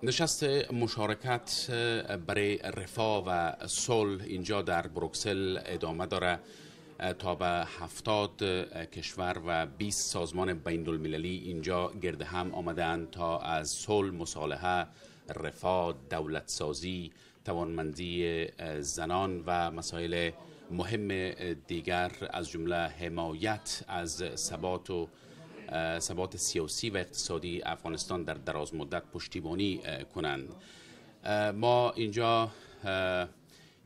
نشست مشارکت برای رفاه و صلح اینجا در بروکسل ادامه داره تا به 70 کشور و 20 سازمان بین المللی اینجا گرد هم آمدند تا از صلح، مصالحه، رفاه، دولت سازی، توانمندی زنان و مسائل مهم دیگر از جمله حمایت از ثبات سیاسی و اقتصادی افغانستان در دراز مدت پشتیبانی کنند. ما اینجا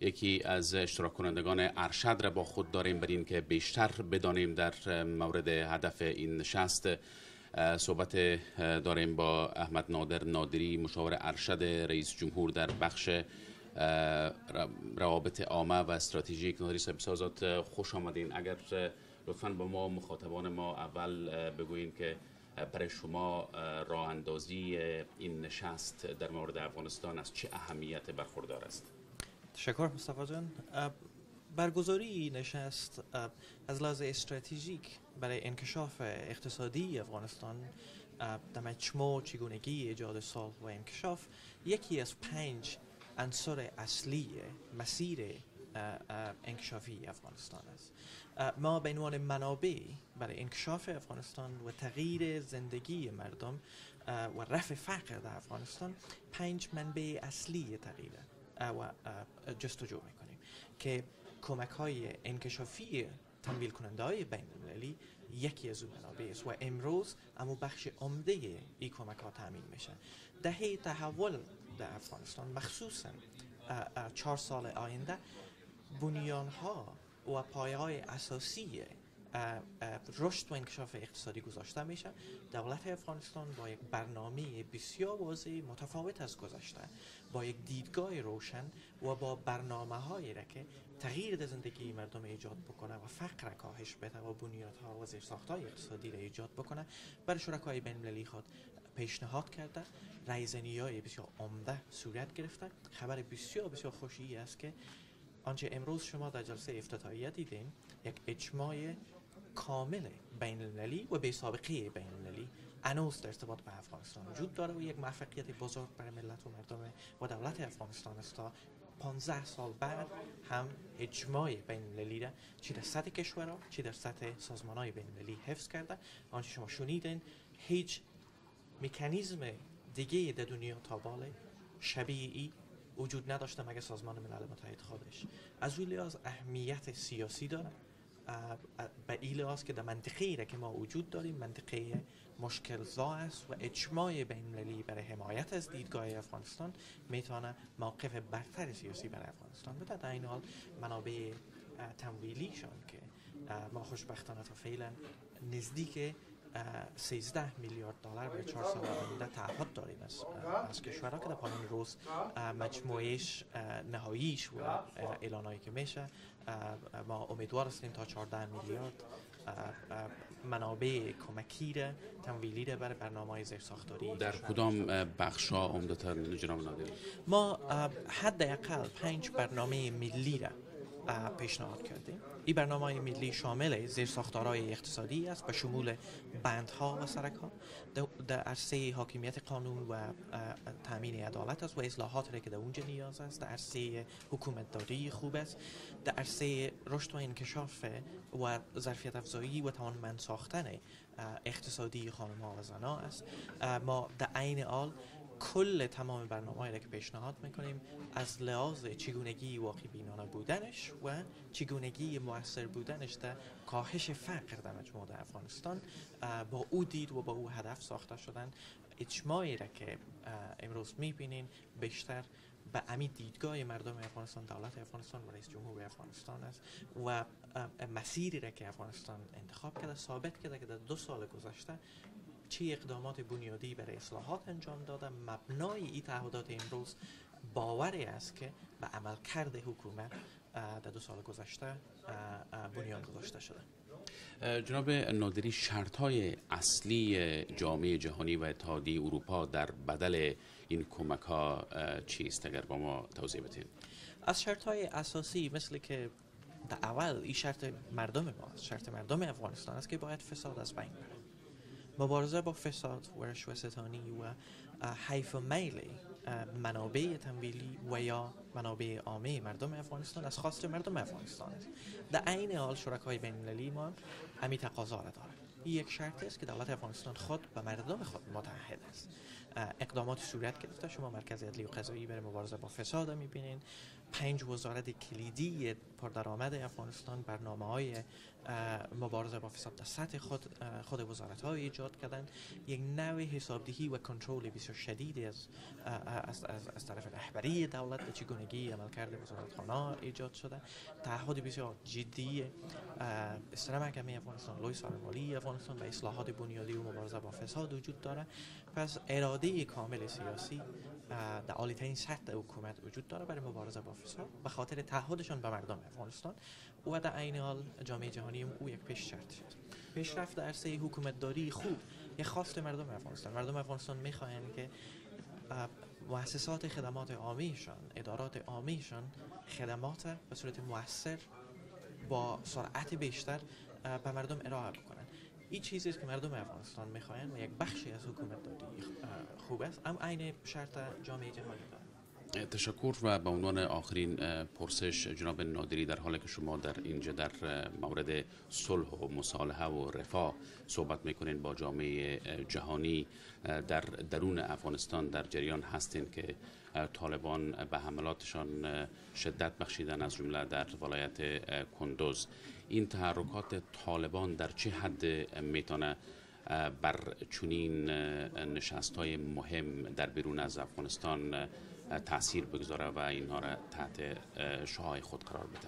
یکی از اشتراک کنندگان ارشد را با خود داریم برای این که بیشتر بدانیم در مورد هدف این نشست. صحبت داریم با احمد نادر نادری، مشاور ارشد رئیس جمهور در بخش روابط عامه و استراتژیک. نادری صاحب سازات، خوش آمدین. اگر لطفاً با ما مخاطبان ما اول بگویین که برای شما راه اندازی این نشست در مورد افغانستان از چه اهمیت برخوردار است؟ تشکر مصطفی جان. برگزاری نشست از لحاظ استراتژیک برای انکشاف اقتصادی افغانستان در مجموع چگونگی ایجاد صلح و انکشاف یکی از 5 عنصر اصلی مسیر انکشافی افغانستان است. ما به عنوان منابع برای انکشاف افغانستان و تغییر زندگی مردم و رفع فقر در افغانستان 5 منبع اصلی تغییر و جستجو میکنیم که کمک های انکشافی تمویل کننده های بین المللی یکی از اون منابع است و امروز اما بخش عمده این کمک ها تامین میشه. دهه تحول در افغانستان مخصوصا 4 سال آینده بنیان ها و پایه های اساسی رشد و انکشاف اقتصادی گذاشته میشه. دولت افغانستان با یک برنامه بسیار واضح متفاوت از گذشته، با یک دیدگاه روشن و با برنامه هایی را که تغییر در زندگی مردم ایجاد بکنه و فقر کاهش بده و بنیادها و زیرساخت‌های اقتصادی را ایجاد بکنه، برای شرکای بین المللی خود پیشنهاد کرده. رایزنی‌های بسیار عمده صورت گرفته. خبر بسیار خوشی است که آنچه امروز شما در جلسه افتتاحیه دیدین یک اجماع کامل بین المللی و بی سابقه بین المللی هنوز در ارتباط به افغانستان وجود داره و یک موفقیت بزرگ برای ملت و مردم و دولت افغانستان است تا 15 سال بعد هم اجماع بین المللی را چی در سطح کشورها چی در سطح سازمان‌های بین المللی حفظ کرده. آنچه شما شنیدین هیچ مکانیزم دیگه در دنیا تا بالا شبیه ای وجود نداشته مگر سازمان ملل متحد خودش. از این لحاظ اهمیت سیاسی داره، به این لحاظ که در منطقه‌ای را که ما وجود داریم منطقه مشکل‌زا است و اجماع بین‌المللی برای حمایت از دیدگاه افغانستان میتونه موقف برتر سیاسی برای افغانستان بده. در این حال منابع تمویلیشان که ما خوشبختانه تا فعلا نزدیک 13 میلیارد دلار برای 4 سال آینده تعهد داریم از کشورها که در پایان روز مجموعش نهاییش و اعلانایی که میشه ما امیدوار هستیم تا 14 میلیارد منابع کمکی را تمویلی را برای برنامه‌های زیرساختاری. در کدام بخش‌ها عمدتاً جناب نادری؟ ما حداقل 5 برنامه ملی را پیشنهاد کردیم. این برنامه ملی شامل زیرساختارهای اقتصادی است به شمول بندها و سرک‌ها در عرصه حاکمیت قانون و تامین عدالت است و اصلاحات را که در اونجا نیاز است. در عرصه حکومتداری خوب است. در عرصه رشد و انکشاف و ظرفیت افزایی و توانمند ساختن اقتصادی خانم‌ها و زن‌ها است. ما در عین حال کل تمام برنامه‌هایی را که پیشنهاد میکنیم از لحاظ چگونگی واقع بینانه بودنش و چگونگی مؤثر بودنش در کاهش فقر در مجموع در افغانستان با او دید و با او هدف ساخته شدن. اجماعی را که امروز میبینین بیشتر به امید دیدگاه مردم افغانستان، دولت افغانستان و رئیس جمهور افغانستان است و مسیری را که افغانستان انتخاب کرده ثابت کرده که در 2 سال گذشته چه اقدامات بنیادی برای اصلاحات انجام داده. مبنای این تعهدات امروز باوری است که به عملکرد حکومت در 2 سال گذشته بنیان گذاشته شده. جناب نادری، شرط‌های اصلی جامعه جهانی و اتحادیه اروپا در بدل این کمک‌ها چیست؟ اگر با ما توضیح بدین. از شرط‌های اساسی مثل که در اول این شرط مردم ما است، شرط مردم افغانستان است که باید فساد از بین بره. مبارزه با فساد و رشوه‌ستانی و حیف و میل منابع تمویلی و یا منابع عامه مردم افغانستان از خواست مردم افغانستان است. در عین حال شرکای بین المللی ما همین تقاضا را دارند. این یک شرط است که دولت افغانستان خود به مردم خود متحد است. اقدامات صورت گرفته. شما مرکز عدلی و قضایی برای مبارزه با فساد میبینین. 5 وزارت کلیدی پردرآمد افغانستان برنامه‌های مبارزه با فساد در سطح خود وزارت‌ها ایجاد کردن. یک نوع حسابدهی و کنترل بسیار شدیدی از طرف رهبری دولت به چگونگی عملکرد وزارتخانه‌ها ایجاد شده. تعهد بسیار جدی استرا محکمه افغانستان، لوی سالمالی افغانستان به اصلاحات بنیادی و مبارزه با فساد وجود داره. پس اراده کامل سیاسی در عالی‌ترین سطح حکومت وجود داره برای مبارزه با فساد به خاطر تعهدشان به مردم افغانستان و در عین حال جامعه جهانی او یک پیش شرط شد. پیشرفت در عرصه حکومتداری خوب یک خواست مردم افغانستان. مردم افغانستان می‌خواهند که مؤسسات خدمات عامیشان، ادارات عامیشان خدمات به صورت مؤثر با سرعت بیشتر به مردم ارائه بکنند. این چیزی است که مردم افغانستان می‌خواهند و یک بخشی از حکومتداری خوب است، اما عین شرط جامعه جهانی دارد. تشکر. و به عنوان آخرین پرسش جناب نادری، در حالی که شما در اینجا در مورد صلح و مصالحه و رفاه صحبت میکنین با جامعه جهانی، در درون افغانستان در جریان هستین که طالبان به حملاتشان شدت بخشیدن از جمله در ولایت کندوز. این تحرکات طالبان در چه حد میتونه بر چنین نشست‌های مهم در بیرون از افغانستان تأثیر بگذاره و اینها را تحت شعاع خود قرار بده؟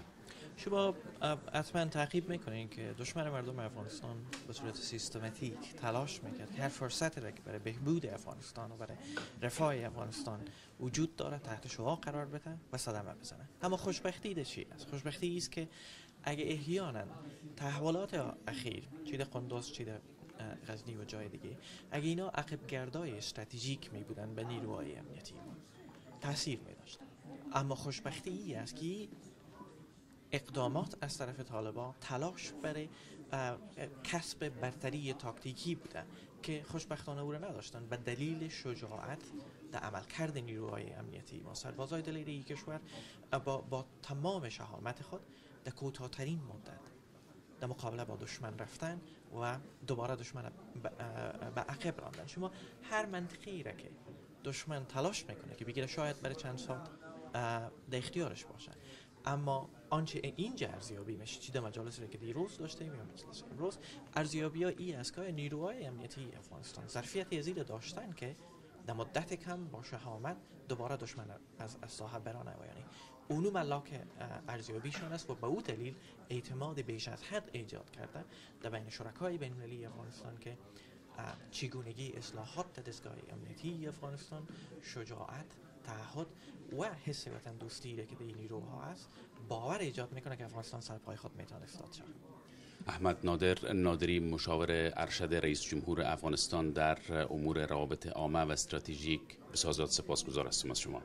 شما حتما تعقیب میکنین که دشمن مردم افغانستان به صورت سیستماتیک تلاش میکرد هر فرصتی را که برای بهبود افغانستان و برای رفاه افغانستان وجود داره تحت شعاع قرار بده و صدمه بزنه. اما خوشبختی ده چی است؟ خوشبختی است که اگه احیانا تحولات اخیر چه در قندوز چه در غزنی و جای دیگه اگه اینا عقب گردای استراتژیک می بودن به نیروهای امنیتی تاثیر می داشتن، اما خوشبختی ای است که اقدامات از طرف طالبان تلاش برای کسب برتری تاکتیکی بودن که خوشبختانه او را نداشتن به دلیل شجاعت در عملکرد نیروهای امنیتی ما. سربازای دلیری کشور با تمام شهامت خود در کوتاه‌ترین مدت در مقابله با دشمن رفتن و دوباره دشمن به عقب راندن. شما هر منطقی را که دشمن تلاش میکنه که بگیره شاید برای چند ساعت در اختیارش باشه، اما آنچه اینجا ارزیابی میشه چی در مجالس را که دیروز داشتیم یا مجلس امروز، ارزیابی ها ای است که نیروهای امنیتی افغانستان ظرفیت ازیل داشتن که در مدت کم با شهامت دوباره دشمن از ساحه برانه و یعنی اونو ملاک ارزیابیشان است و به او دلیل اعتماد بیش از حد ایجاد کرده در بین شرکای بین المللی افغانستان که چگونگی اصلاحات در دستگاه امنیتی افغانستان، شجاعت، تعهد و حس وطن دوستی که در این نیروها است باور ایجاد میکنه که افغانستان سر پای خود میتونه ایستاد شود. احمد نادری، مشاور ارشد رئیس جمهور افغانستان در امور روابط عامه و استراتژیک، بسیار سپاسگزار هستیم از شما.